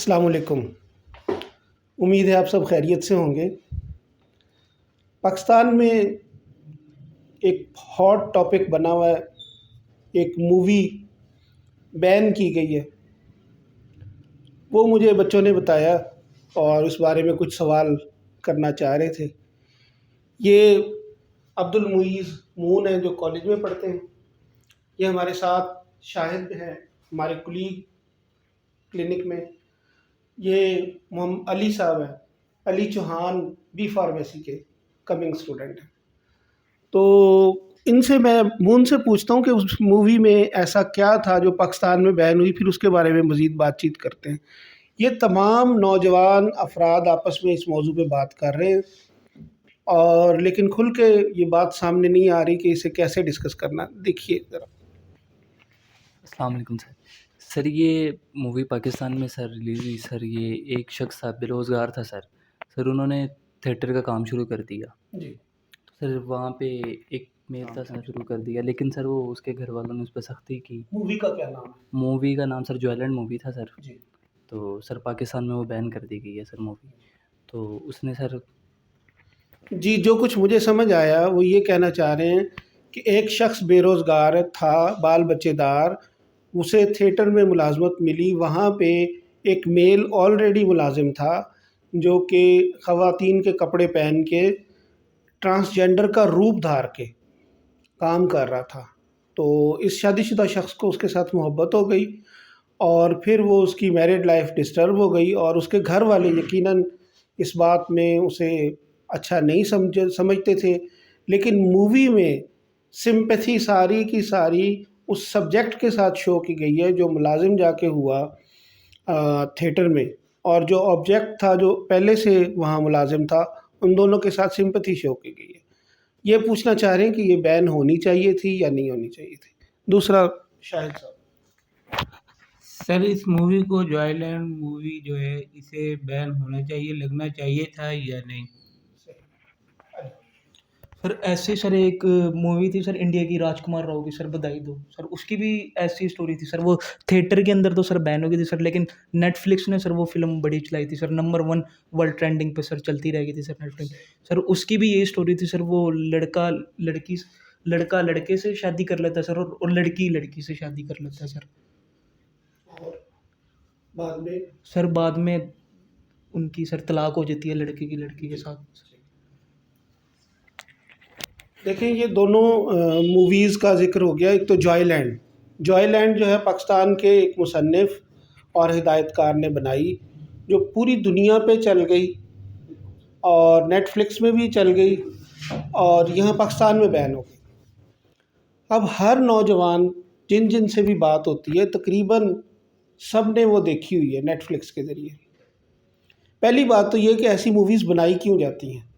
السلام علیکم۔ امید ہے آپ سب خیریت سے ہوں گے۔ پاکستان میں ایک ہاٹ ٹاپک بنا ہوا ہے، ایک مووی بین کی گئی ہے۔ وہ مجھے بچوں نے بتایا اور اس بارے میں کچھ سوال کرنا چاہ رہے تھے۔ یہ عبد المعیز مون ہیں جو کالج میں پڑھتے ہیں۔ یہ ہمارے ساتھ شاہد ہیں، ہمارے کلیگ کلینک میں۔ یہ محمد علی صاحب ہیں، علی چوہان، بی فارمیسی کے کمنگ اسٹوڈنٹ ہیں۔ تو ان سے میں مون سے پوچھتا ہوں کہ اس مووی میں ایسا کیا تھا جو پاکستان میں بین ہوئی، پھر اس کے بارے میں مزید بات چیت کرتے ہیں۔ یہ تمام نوجوان افراد آپس میں اس موضوع پہ بات کر رہے ہیں اور لیکن کھل کے یہ بات سامنے نہیں آ رہی کہ اسے کیسے ڈسکس کرنا۔ دیکھیے ذرا۔ السلام علیکم سر۔ سر یہ مووی پاکستان میں سر ریلیز ہوئی سر۔ یہ ایک شخص تھا، بے روزگار تھا سر۔ انہوں نے تھیٹر کا کام شروع کر دیا جی سر۔ وہاں پہ ایک میل کا سر شروع کر دیا، لیکن سر وہ اس کے گھر والوں نے اس پہ سختی کی۔ مووی کا کیا نام ہے؟ مووی کا نام سر جوائلینڈ مووی تھا سر۔ جی تو سر پاکستان میں وہ بین کر دی گئی ہے سر مووی۔ تو اس نے سر جی جو کچھ مجھے سمجھ آیا وہ یہ کہنا چاہ رہے ہیں کہ ایک شخص بے روزگار تھا، بال بچے دار، اسے تھیٹر میں ملازمت ملی۔ وہاں پہ ایک میل آلریڈی ملازم تھا جو کہ خواتین کے کپڑے پہن کے ٹرانسجینڈر کا روپ دھار کے کام کر رہا تھا۔ تو اس شادی شدہ شخص کو اس کے ساتھ محبت ہو گئی اور پھر وہ اس کی میرڈ لائف ڈسٹرب ہو گئی، اور اس کے گھر والے یقیناً اس بات میں اسے اچھا نہیں سمجھتے تھے، لیکن مووی میں سمپیتھی ساری کی ساری اس سبجیکٹ کے ساتھ شو کی گئی ہے جو ملازم جا کے ہوا تھیٹر میں، اور جو آبجیکٹ تھا جو پہلے سے وہاں ملازم تھا، ان دونوں کے ساتھ سمپیتھی شو کی گئی ہے۔ یہ پوچھنا چاہ رہے ہیں کہ یہ بین ہونی چاہیے تھی یا نہیں ہونی چاہیے تھی۔ دوسرا شاہد صاحب۔ سر اس مووی کو جوائلینڈ مووی جو ہے اسے بین ہونا چاہیے، لگنا چاہیے تھا یا نہیں؟ سر ایسے سر ایک مووی تھی سر انڈیا کی، راج کمار راؤ کی، سر بدائی دو سر، اس کی بھی ایسی اسٹوری تھی سر۔ وہ تھیٹر کے اندر تو سر بین ہو گئی تھی سر، لیکن نیٹ فلکس نے سر وہ فلم بڑی چلائی تھی سر، نمبر 1 ورلڈ ٹرینڈنگ پہ سر چلتی رہ گئی تھی سر نیٹ فلکس۔ سر اس کی بھی یہی اسٹوری تھی سر، وہ لڑکا لڑکے سے شادی کر لیتا ہے سر، اور لڑکی لڑکی سے شادی کر لیتا ہے سر۔ اور بعد میں سر بعد میں ان کی سر طلاق ہو جاتی ہے لڑکے کی لڑکی کے ساتھ۔ دیکھیں یہ دونوں موویز کا ذکر ہو گیا۔ ایک تو جوائے لینڈ جو ہے پاکستان کے ایک مصنف اور ہدایت کار نے بنائی، جو پوری دنیا پہ چل گئی اور نیٹ فلکس میں بھی چل گئی اور یہاں پاکستان میں بین ہو گئی۔ اب ہر نوجوان جن سے بھی بات ہوتی ہے تقریباً سب نے وہ دیکھی ہوئی ہے نیٹ فلکس کے ذریعے۔ پہلی بات تو یہ کہ ایسی موویز بنائی کیوں جاتی ہیں؟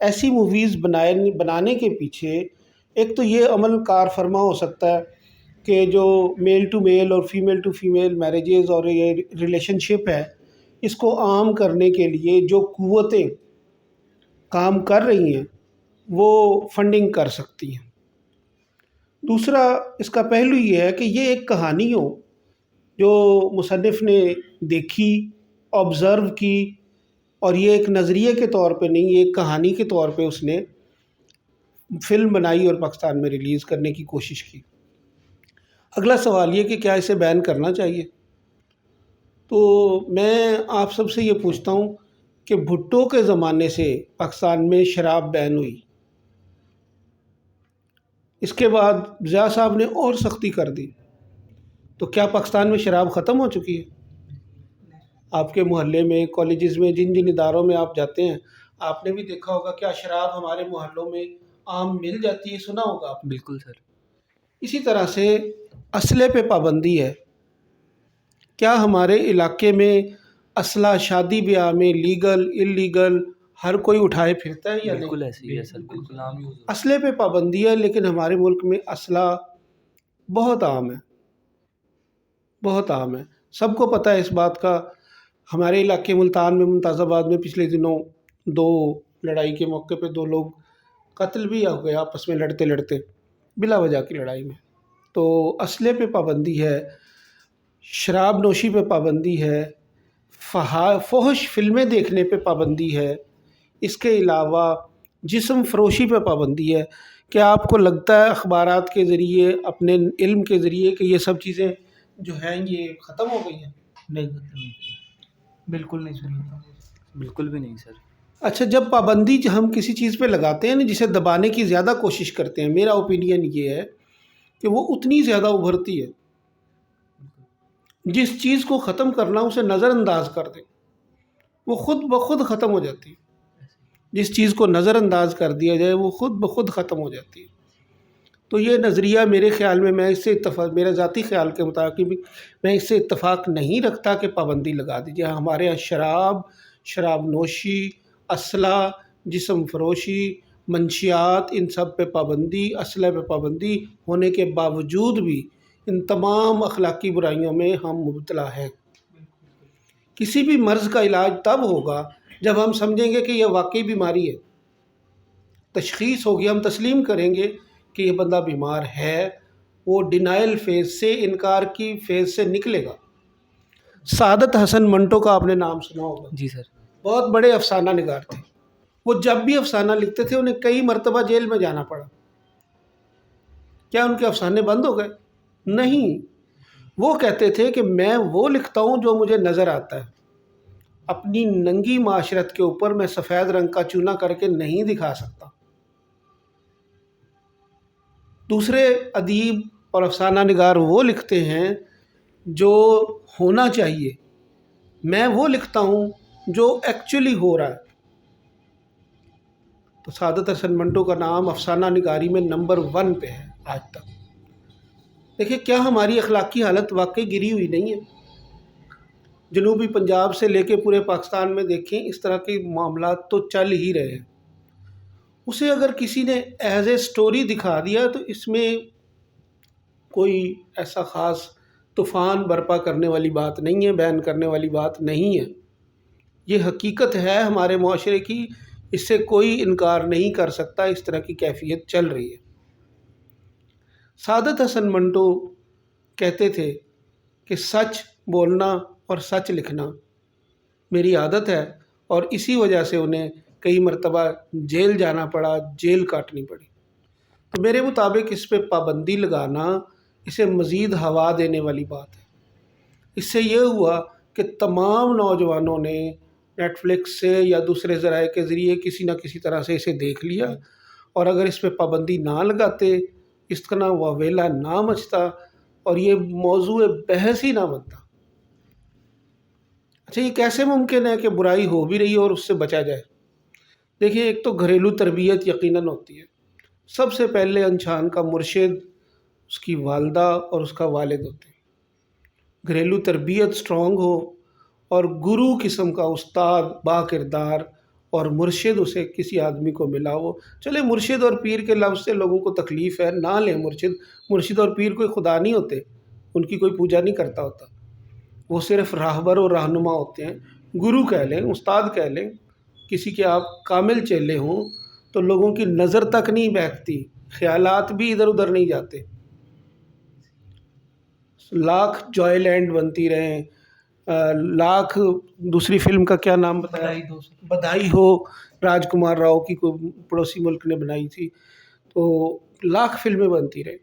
ایسی موویز بنانے کے پیچھے ایک تو یہ عمل کار فرما ہو سکتا ہے کہ جو میل ٹو میل اور فیمیل ٹو فیمیل میریجز اور یہ ریلیشن شپ ہے، اس کو عام کرنے کے لیے جو قوتیں کام کر رہی ہیں وہ فنڈنگ کر سکتی ہیں۔ دوسرا اس کا پہلو یہ ہے کہ یہ ایک کہانی ہو جو مصنف نے دیکھی، آبزرو کی، اور یہ ایک نظریے کے طور پہ نہیں، یہ ایک کہانی کے طور پہ اس نے فلم بنائی اور پاکستان میں ریلیز کرنے کی کوشش کی۔ اگلا سوال یہ کہ کیا اسے بین کرنا چاہیے؟ تو میں آپ سب سے یہ پوچھتا ہوں کہ بھٹو کے زمانے سے پاکستان میں شراب بین ہوئی، اس کے بعد ضیاء صاحب نے اور سختی کر دی، تو کیا پاکستان میں شراب ختم ہو چکی ہے؟ آپ کے محلے میں، کالجز میں، جن اداروں میں آپ جاتے ہیں، آپ نے بھی دیکھا ہوگا کیا شراب ہمارے محلوں میں عام مل جاتی ہے؟ سنا ہوگا آپ نے۔ بالکل سر۔ اسی طرح سے اسلحے پہ پابندی ہے۔ کیا ہمارے علاقے میں اسلحہ شادی بیاہ میں لیگل اللیگل ہر کوئی اٹھائے پھرتا ہے یا نہیں؟ بالکل ایسی ہے سر، بالکل عام یوز ہے۔ اسلحے پہ پابندی ہے، لیکن ہمارے ملک میں اسلحہ بہت عام ہے، بہت عام ہے۔ سب کو پتہ ہے اس بات کا۔ ہمارے علاقے ملتان میں، ممتاز آباد میں پچھلے دنوں 2 لڑائی کے موقع پہ 2 لوگ قتل بھی ہو گئے آپس میں لڑتے بلا وجہ کی لڑائی میں۔ تو اسلحے پہ پابندی ہے، شراب نوشی پہ پابندی ہے، فحش فلمیں دیکھنے پہ پابندی ہے، اس کے علاوہ جسم فروشی پہ پابندی ہے. کیا آپ کو لگتا ہے اخبارات کے ذریعے، اپنے علم کے ذریعے، کہ یہ سب چیزیں جو ہیں یہ ختم ہو گئی ہیں؟ نہیں ختم نہیں کیا. بالکل نہیں سر. بالکل بھی نہیں سر. اچھا، جب پابندی ہم کسی چیز پہ لگاتے ہیں نا، جسے دبانے کی زیادہ کوشش کرتے ہیں، میرا اوپینین یہ ہے کہ وہ اتنی زیادہ ابھرتی ہے. جس چیز کو ختم کرنا اسے نظر انداز کر دیں، وہ خود بخود ختم ہو جاتی ہے. جس چیز کو نظر انداز کر دیا جائے وہ خود بخود ختم ہو جاتی ہے. تو یہ نظریہ میرے خیال میں اس سے میرے ذاتی خیال کے مطابق بھی میں اس سے اتفاق نہیں رکھتا کہ پابندی لگا دیجیے. ہمارے یہاں شراب نوشی، اسلحہ، جسم فروشی، منشیات، ان سب پہ پابندی، اسلحے پہ پابندی ہونے کے باوجود بھی ان تمام اخلاقی برائیوں میں ہم مبتلا ہیں. کسی بھی مرض کا علاج تب ہوگا جب ہم سمجھیں گے کہ یہ واقعی بیماری ہے، تشخیص ہوگی، ہم تسلیم کریں گے کہ یہ بندہ بیمار ہے، وہ ڈینائل فیز سے، انکار کی فیز سے نکلے گا. سعادت حسن منٹو کا آپ نے نام سنا ہوگا، جی سر. بہت بڑے افسانہ نگار تھے. وہ جب بھی افسانہ لکھتے تھے انہیں کئی مرتبہ جیل میں جانا پڑا. کیا ان کے افسانے بند ہو گئے؟ نہیں. وہ کہتے تھے کہ میں وہ لکھتا ہوں جو مجھے نظر آتا ہے، اپنی ننگی معاشرت کے اوپر میں سفید رنگ کا چونا کر کے نہیں دکھا سکتا. دوسرے ادیب اور افسانہ نگار وہ لکھتے ہیں جو ہونا چاہیے، میں وہ لکھتا ہوں جو ایکچولی ہو رہا ہے. تو سعادت حسن منٹو کا نام افسانہ نگاری میں نمبر 1 پہ ہے آج تک. دیکھیں، کیا ہماری اخلاقی حالت واقعی گری ہوئی نہیں ہے؟ جنوبی پنجاب سے لے کے پورے پاکستان میں دیکھیں، اس طرح کے معاملات تو چل ہی رہے ہیں. اسے اگر کسی نے ایز اے سٹوری دکھا دیا تو اس میں کوئی ایسا خاص طوفان برپا کرنے والی بات نہیں ہے، بیان کرنے والی بات نہیں ہے. یہ حقیقت ہے ہمارے معاشرے کی، اس سے کوئی انکار نہیں کر سکتا. اس طرح کی کیفیت چل رہی ہے. سعادت حسن منٹو کہتے تھے کہ سچ بولنا اور سچ لکھنا میری عادت ہے، اور اسی وجہ سے انہیں کئی مرتبہ جیل جانا پڑا، جیل کاٹنی پڑی. تو میرے مطابق اس پہ پابندی لگانا اسے مزید ہوا دینے والی بات ہے. اس سے یہ ہوا کہ تمام نوجوانوں نے نیٹ فلکس سے یا دوسرے ذرائع کے ذریعے کسی نہ کسی طرح سے اسے دیکھ لیا، اور اگر اس پہ پابندی نہ لگاتے، اس کا واویلا نہ مچتا، اور یہ موضوع بحث ہی نہ بنتا. اچھا، یہ کیسے ممکن ہے کہ برائی ہو بھی رہی ہے اور اس سے بچا جائے؟ دیکھیے، ایک تو گھریلو تربیت یقیناً ہوتی ہے. سب سے پہلے انسان کا مرشد اس کی والدہ اور اس کا والد ہوتے ہیں. گھریلو تربیت سٹرونگ ہو اور گرو قسم کا استاد با کردار اور مرشد اسے کسی آدمی کو ملا ہو. چلے، مرشد اور پیر کے لفظ سے لوگوں کو تکلیف ہے، نہ لیں. مرشد اور پیر کوئی خدا نہیں ہوتے، ان کی کوئی پوجا نہیں کرتا ہوتا. وہ صرف راہبر اور رہنما ہوتے ہیں. گرو کہہ لیں، استاد کہہ لیں. کسی کے آپ کامل چیلے ہوں تو لوگوں کی نظر تک نہیں بہکتی، خیالات بھی ادھر ادھر نہیں جاتے. لاکھ جوائے لینڈ بنتی رہیں، لاکھ دوسری فلم کا کیا نام بتایا؟ بدائی دو سر. بدائی ہو، راج کمار راؤ کی کوئی پڑوسی ملک نے بنائی تھی. تو لاکھ فلمیں بنتی رہیں.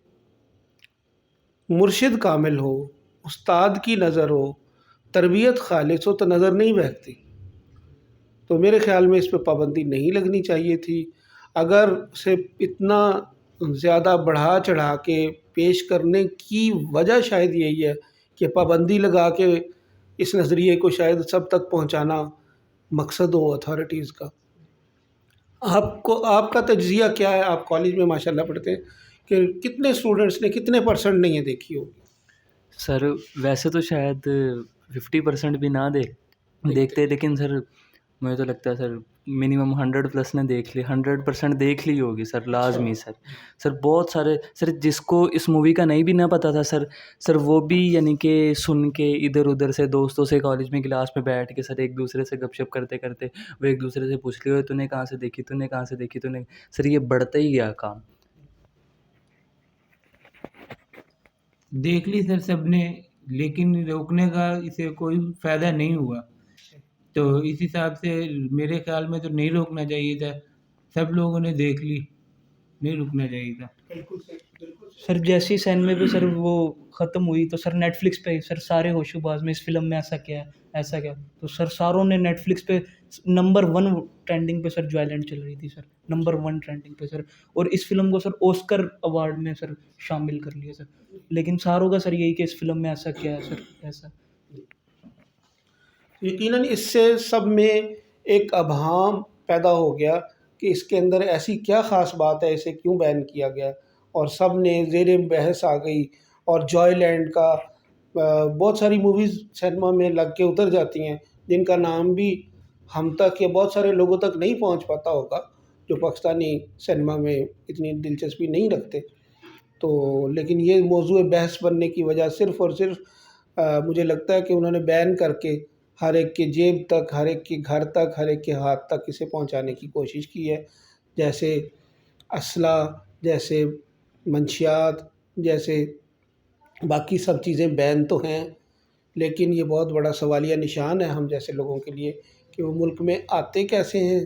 مرشد کامل ہو، استاد کی نظر ہو، تربیت خالص ہو تو نظر نہیں بہکتی. تو میرے خیال میں اس پہ پابندی نہیں لگنی چاہیے تھی. اگر اسے اتنا زیادہ بڑھا چڑھا کے پیش کرنے کی وجہ شاید یہی ہے کہ پابندی لگا کے اس نظریے کو شاید سب تک پہنچانا مقصد ہو اتھارٹیز کا. آپ کا تجزیہ کیا ہے؟ آپ کالج میں ماشاءاللہ پڑھتے ہیں، کہ کتنے اسٹوڈنٹس نے، کتنے پرسنٹ نے یہ دیکھی ہوگی؟ سر ویسے تو شاید 50% بھی نہ دیکھتے، لیکن سر مجھے تو لگتا ہے سر منیمم 100+ نے دیکھ لی، 100% دیکھ لی ہوگی سر، لازمی سر. سر بہت سارے سر جس کو اس مووی کا نہیں بھی نہ پتہ تھا سر وہ بھی یعنی کہ سن کے ادھر ادھر سے دوستوں سے کالج میں کلاس میں بیٹھ کے سر ایک دوسرے سے گپ شپ کرتے کرتے وہ ایک دوسرے سے پوچھ لیے، تو نے کہاں سے دیکھی، تو نے کہاں سے دیکھی، تو نے. سر یہ بڑھتا ہی گیا کام. دیکھ لی سر سب نے، لیکن روکنے کا اسے کوئی فائدہ نہیں ہوا. تو اس حساب سے میرے خیال میں تو نہیں روکنا چاہیے تھا. سب لوگوں نے دیکھ لی, نہیں رکنا چاہیے تھا. بالکل صحیح، بالکل صحیح. سر جیسی سینمے پہ سر وہ ختم ہوئی تو سر نیٹ فلکس پہ سر سارے ہوش و باز میں اس فلم میں ایسا کیا ہے ایسا کیا, تو سر ساروں نے نیٹ فلکس پہ نمبر 1 ٹرینڈنگ پہ سر جوائے لینڈ چل رہی تھی سر, نمبر 1 ٹرینڈنگ پہ سر, اور اس فلم کو سر اوسکر ایوارڈ میں سر شامل کر لیا سر. لیکن ساروں کا سر یہی کہ اس فلم میں ایسا کیا ہے سر ایسا. یقیناً اس سے سب میں ایک ابہام پیدا ہو گیا کہ اس کے اندر ایسی کیا خاص بات ہے, اسے کیوں بین کیا گیا, اور سب نے زیر بحث آ گئی. اور جوائے لینڈ کا بہت ساری موویز سینما میں لگ کے اتر جاتی ہیں جن کا نام بھی ہم تک یا بہت سارے لوگوں تک نہیں پہنچ پاتا ہوگا جو پاکستانی سینما میں اتنی دلچسپی نہیں رکھتے. تو لیکن یہ موضوع بحث بننے کی وجہ صرف اور صرف مجھے لگتا ہے کہ انہوں نے بین کر کے ہر ایک کے جیب تک, ہر ایک کے گھر تک, ہر ایک کے ہاتھ تک اسے پہنچانے کی کوشش کی ہے. جیسے اسلحہ, جیسے منشیات, جیسے باقی سب چیزیں بین تو ہیں, لیکن یہ بہت بڑا سوالیہ نشان ہے ہم جیسے لوگوں کے لیے کہ وہ ملک میں آتے کیسے ہیں.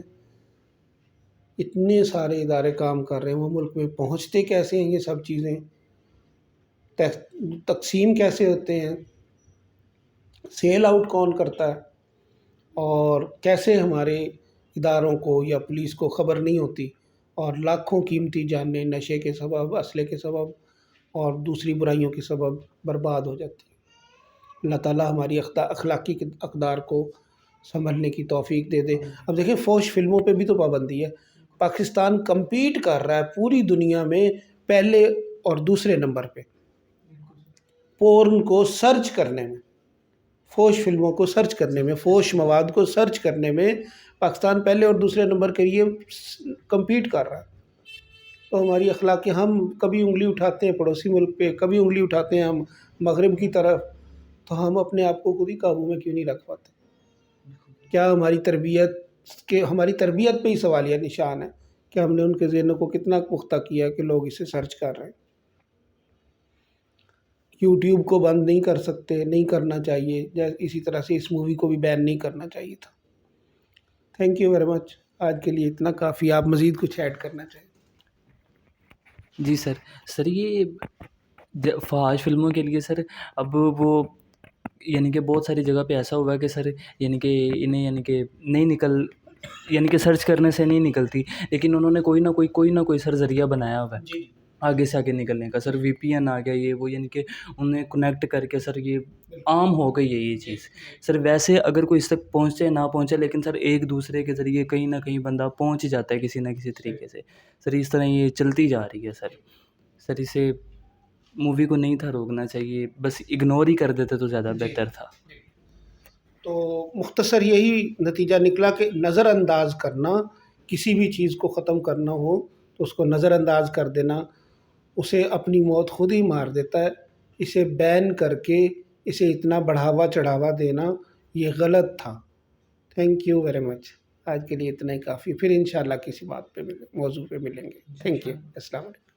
اتنے سارے ادارے کام کر رہے ہیں, وہ ملک میں پہنچتے کیسے ہیں, یہ سب چیزیں تقسیم کیسے ہوتے ہیں, سیل آؤٹ کون کرتا ہے, اور کیسے ہمارے اداروں کو یا پولیس کو خبر نہیں ہوتی اور لاکھوں قیمتی جانیں نشے کے سبب, اسلحے کے سبب اور دوسری برائیوں کے سبب برباد ہو جاتی ہیں. اللہ تعالیٰ ہماری اخلاقی اقدار کو سنبھلنے کی توفیق دے دے. اب دیکھیں فوش فلموں پہ بھی تو پابندی ہے. پاکستان کمپیٹ کر رہا ہے پوری دنیا میں پہلے اور دوسرے نمبر پہ پورن کو سرچ کرنے میں, فوش فلموں کو سرچ کرنے میں, فوش مواد کو سرچ کرنے میں پاکستان پہلے اور دوسرے نمبر کے لیے کمپیٹ کر رہا ہے. تو ہماری اخلاق ہم کبھی انگلی اٹھاتے ہیں پڑوسی ملک پہ, کبھی انگلی اٹھاتے ہیں ہم مغرب کی طرف, تو ہم اپنے آپ کو خود ہی قابو میں کیوں نہیں رکھ پاتے؟ کیا ہماری تربیت پہ ہی سوالیہ نشان ہے کہ ہم نے ان کے ذہنوں کو کتنا پختہ کیا کہ لوگ اسے سرچ کر رہے ہیں. یوٹیوب کو بند نہیں کر سکتے, نہیں کرنا چاہیے, اسی طرح سے اس مووی کو بھی بین نہیں کرنا چاہیے تھا. Thank you very much. آج کے لیے اتنا کافی. آپ مزید کچھ ایڈ کرنا چاہیں؟ جی سر یہ فحاش فلموں کے لیے سر اب وہ یعنی کہ بہت ساری جگہ پہ ایسا ہوا ہے کہ سر یعنی کہ انہیں یعنی کہ یعنی کہ سرچ کرنے سے نہیں نکلتی, لیکن انہوں نے کوئی نہ کوئی سر ذریعہ بنایا ہوا ہے جی, آگے سے آگے نکلنے کا. سر وی پی این آ گیا, یہ وہ, یعنی کہ انہیں کنیکٹ کر کے سر یہ عام ہو گئی ہے یہ چیز. سر ویسے اگر کوئی اس تک پہنچے نہ پہنچے, لیکن سر ایک دوسرے کے ذریعے کہیں نہ کہیں بندہ پہنچ ہی جاتا ہے کسی نہ کسی طریقے سے. سر اس طرح یہ چلتی جا رہی ہے. سر اسے مووی کو نہیں تھا روکنا چاہیے, بس اگنور ہی کر دیتے تو زیادہ بہتر تھا. تو مختصر یہی نتیجہ نکلا کہ نظر انداز کرنا, کسی بھی چیز کو ختم کرنا ہو تو اس کو نظر انداز کر دینا, اسے اپنی موت خود ہی مار دیتا ہے. اسے بین کر کے اسے اتنا بڑھاوا چڑھاوا دینا یہ غلط تھا. Thank you very much. آج کے لیے اتنا ہی کافی. پھر انشاءاللہ کسی بات پہ موضوع پہ ملیں گے. Thank you. السلام علیکم.